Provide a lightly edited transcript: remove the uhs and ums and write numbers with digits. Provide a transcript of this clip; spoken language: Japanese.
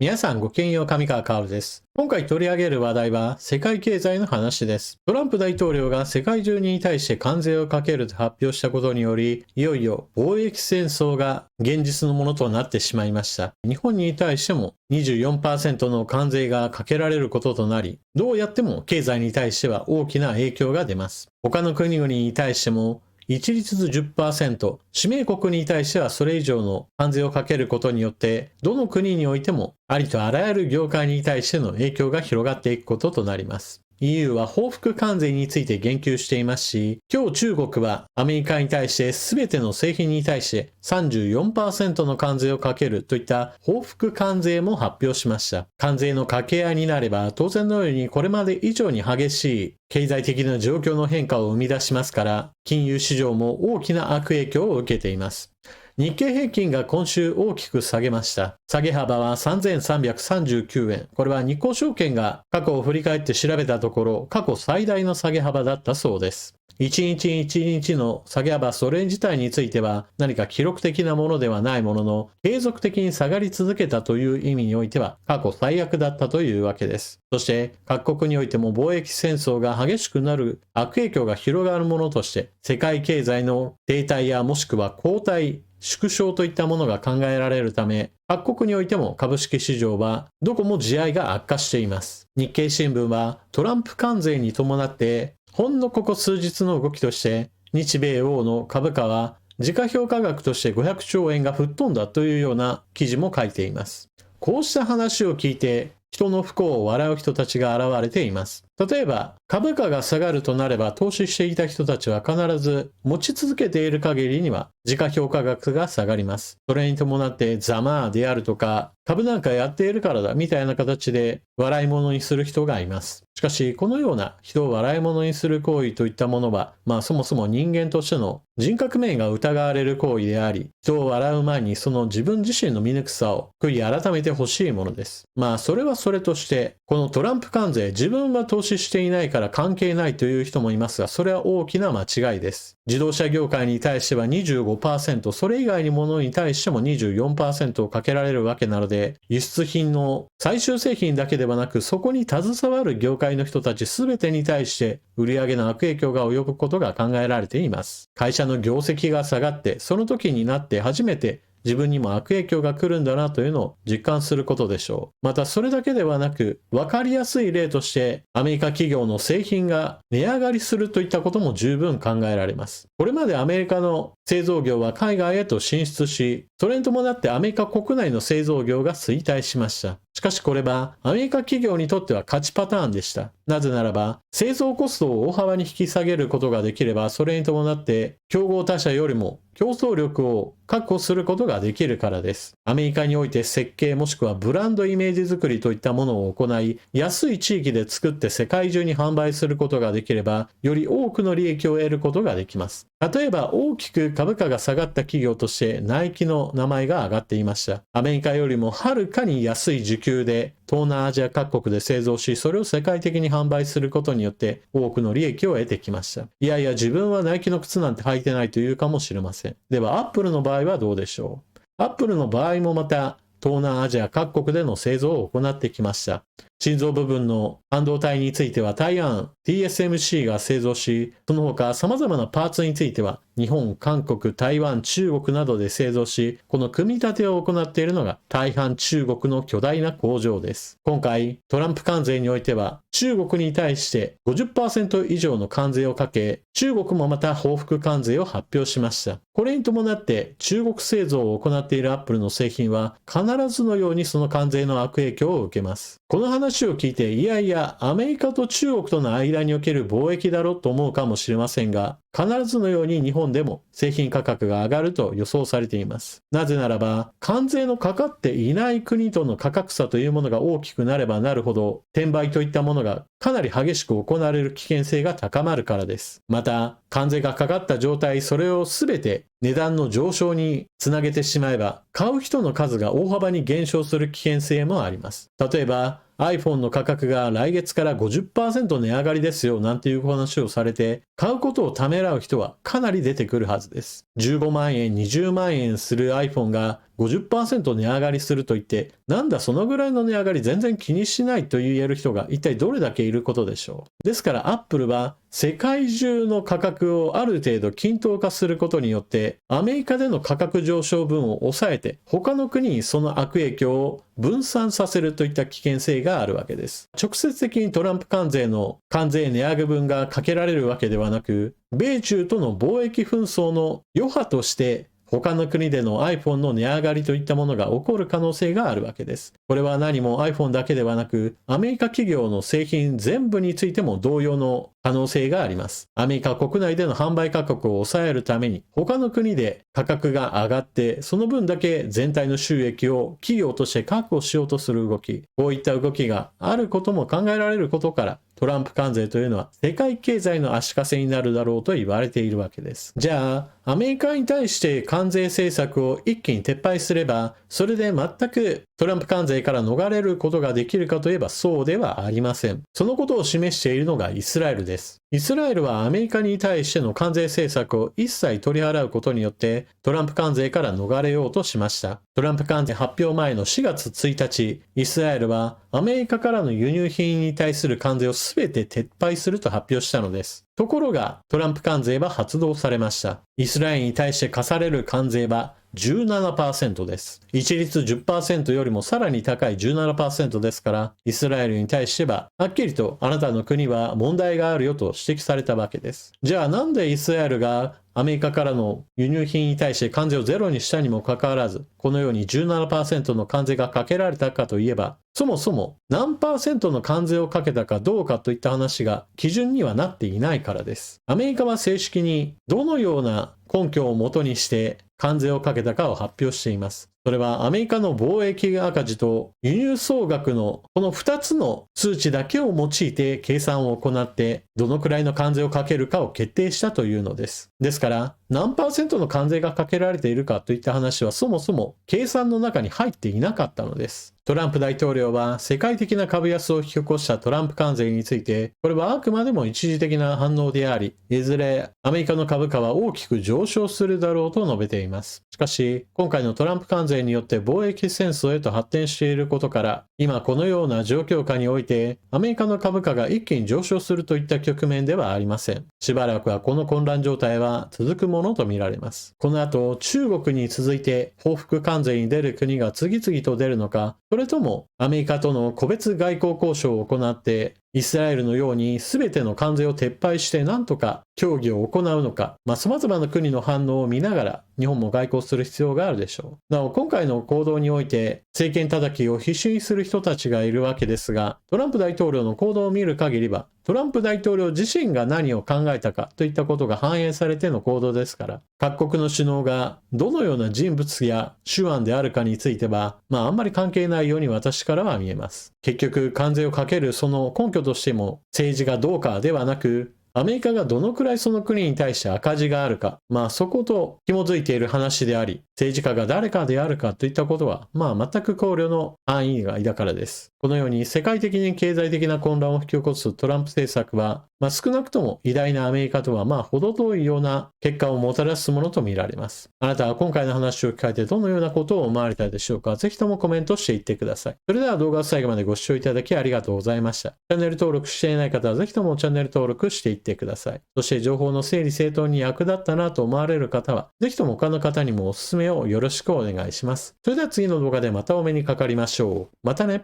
皆さんごきげんよう、上川薫です。今回取り上げる話題は世界経済の話です。トランプ大統領が世界中に対して関税をかけると発表したことにより、いよいよ貿易戦争が現実のものとなってしまいました。日本に対しても 24% の関税がかけられることとなり、どうやっても経済に対しては大きな影響が出ます。他の国々に対しても一律 10%、指名国に対してはそれ以上の関税をかけることによって、どの国においてもありとあらゆる業界に対しての影響が広がっていくこととなります。EU は報復関税について言及していますし、今日中国はアメリカに対して全ての製品に対して 34% の関税をかけるといった報復関税も発表しました。関税の掛け合いになれば当然のようにこれまで以上に激しい経済的な状況の変化を生み出しますから、金融市場も大きな悪影響を受けています。日経平均が今週大きく下げました。下げ幅は3339円。これは日興証券が過去を振り返って調べたところ、過去最大の下げ幅だったそうです。一日一日の下げ幅それ自体については何か記録的なものではないものの、継続的に下がり続けたという意味においては過去最悪だったというわけです。そして各国においても貿易戦争が激しくなる悪影響が広がるものとして、世界経済の停滞やもしくは後退、縮小といったものが考えられるため、各国においても株式市場はどこも地合いが悪化しています。日経新聞はトランプ関税に伴ってほんのここ数日の動きとして日米欧の株価は時価評価額として500兆円が吹っ飛んだというような記事も書いています。こうした話を聞いて人の不幸を笑う人たちが現れています。例えば株価が下がるとなれば投資していた人たちは必ず持ち続けている限りには時価評価額が下がります。それに伴ってざまあであるとか株なんかやっているからだみたいな形で笑い物にする人がいます。しかしこのような人を笑い物にする行為といったものはそもそも人間としての人格面が疑われる行為であり、人を笑う前にその自分自身の醜さを悔い改めてほしいものです。それはそれとしてこのトランプ関税、自分は投資していないから関係ないという人もいますが、それは大きな間違いです。自動車業界に対しては 25%、それ以外のものに対しても 24% をかけられるわけなので、輸出品の最終製品だけではなく、そこに携わる業界の人たち全てに対して売上の悪影響が及ぶことが考えられています。会社の業績が下がって、その時になって初めて自分にも悪影響が来るんだなというのを実感することでしょう。またそれだけではなく、分かりやすい例としてアメリカ企業の製品が値上がりするといったことも十分考えられます。これまでアメリカの製造業は海外へと進出し、それに伴ってアメリカ国内の製造業が衰退しました。しかしこれはアメリカ企業にとっては勝ちパターンでした。なぜならば製造コストを大幅に引き下げることができれば、それに伴って競合他社よりも競争力を確保することができるからです。アメリカにおいて設計もしくはブランドイメージ作りといったものを行い、安い地域で作って世界中に販売することができれば、より多くの利益を得ることができます。例えば大きく株価が下がった企業としてナイキの名前が挙がっていました。アメリカよりもはるかに安い需給で東南アジア各国で製造し、それを世界的に販売することによって多くの利益を得てきました。いやいや自分はナイキの靴なんて履いてないというかもしれません。ではアップルの場合はどうでしょう。アップルの場合もまた東南アジア各国での製造を行ってきました。心臓部分の半導体については台湾 TSMC が製造し、その他様々なパーツについては日本、韓国、台湾、中国などで製造し、この組み立てを行っているのが大半中国の巨大な工場です。今回トランプ関税においては中国に対して 50% 以上の関税をかけ、中国もまた報復関税を発表しました。これに伴って中国製造を行っているアップルの製品は必ずのようにその関税の悪影響を受けます。この話を聞いて、いやいやアメリカと中国との間における貿易だろうと思うかもしれませんが、必ずのように日本でも製品価格が上がると予想されています。なぜならば関税のかかっていない国との価格差というものが大きくなればなるほど、転売といったものがかなり激しく行われる危険性が高まるからです。また関税がかかった状態、それを全て値段の上昇につなげてしまえば、買う人の数が大幅に減少する危険性もあります。例えばiPhone の価格が来月から 50% 値上がりですよなんていう話をされて、買うことをためらう人はかなり出てくるはずです。15万円、20万円する iPhone が50% 値上がりすると言って、なんだそのぐらいの値上がり全然気にしないと言える人が一体どれだけいることでしょう。ですからアップルは世界中の価格をある程度均等化することによって、アメリカでの価格上昇分を抑えて、他の国にその悪影響を分散させるといった危険性があるわけです。直接的にトランプ関税の関税値上げ分がかけられるわけではなく、米中との貿易紛争の余波として他の国での iPhone の値上がりといったものが起こる可能性があるわけです。これは何も iPhone だけではなく、アメリカ企業の製品全部についても同様の可能性があります。アメリカ国内での販売価格を抑えるために、他の国で価格が上がって、その分だけ全体の収益を企業として確保しようとする動き、こういった動きがあることも考えられることから、トランプ関税というのは世界経済の足かせになるだろうと言われているわけです。じゃあ、アメリカに対して関税政策を一気に撤廃すれば、それで全くトランプ関税から逃れることができるかといえばそうではありません。そのことを示しているのがイスラエルです。イスラエルはアメリカに対しての関税政策を一切取り払うことによってトランプ関税から逃れようとしました。トランプ関税発表前の4月1日、イスラエルはアメリカからの輸入品に対する関税を全て撤廃すると発表したのです。ところがトランプ関税は発動されました。イスラエルに対して課される関税は17% です。一律 10% よりもさらに高い 17% ですから、イスラエルに対しては、はっきりとあなたの国は問題があるよと指摘されたわけです。じゃあなんでイスラエルがアメリカからの輸入品に対して関税をゼロにしたにもかかわらず、このように 17% の関税がかけられたかといえば、そもそも何%の関税をかけたかどうかといった話が基準にはなっていないからです。アメリカは正式にどのような根拠をもとにして関税をかけたかを発表しています。それはアメリカの貿易赤字と輸入総額のこの2つの数値だけを用いて計算を行ってどのくらいの関税をかけるかを決定したというのです。ですから何%の関税がかけられているかといった話はそもそも計算の中に入っていなかったのです。トランプ大統領は世界的な株安を引き起こしたトランプ関税について、これはあくまでも一時的な反応であり、いずれアメリカの株価は大きく上昇するだろうと述べています。しかし、今回のトランプ関税によって貿易戦争へと発展していることから、今このような状況下において、アメリカの株価が一気に上昇するといった局面ではありません。しばらくはこの混乱状態は続くものとみられます。この後、中国に続いて報復関税に出る国が次々と出るのか、それともアメリカとの個別外交交渉を行ってイスラエルのように全ての関税を撤廃して何とか協議を行うのか、様々な国の反応を見ながら日本も外交する必要があるでしょう。なお今回の行動において政権叩きを必死にする人たちがいるわけですが、トランプ大統領の行動を見る限りはトランプ大統領自身が何を考えたかといったことが反映されての行動ですから、各国の首脳がどのような人物や手腕であるかについては、あんまり関係ないように私からは見えます。結局関税をかけるその根拠としても政治がどうかではなく、アメリカがどのくらいその国に対して赤字があるか、そこと紐づいている話であり、政治家が誰かであるかといったことは、全く考慮の範囲外だからです。このように世界的に経済的な混乱を引き起こすトランプ政策は、少なくとも偉大なアメリカとは程遠いような結果をもたらすものとみられます。あなたは今回の話を聞かれてどのようなことを思われたでしょうか。ぜひともコメントしていってください。それでは動画を最後までご視聴いただきありがとうございました。チャンネル登録していない方はぜひともチャンネル登録していってください。そして情報の整理整頓に役立ったなと思われる方は、ぜひとも他の方にもおすすめをよろしくお願いします。それでは次の動画でまたお目にかかりましょう。またね。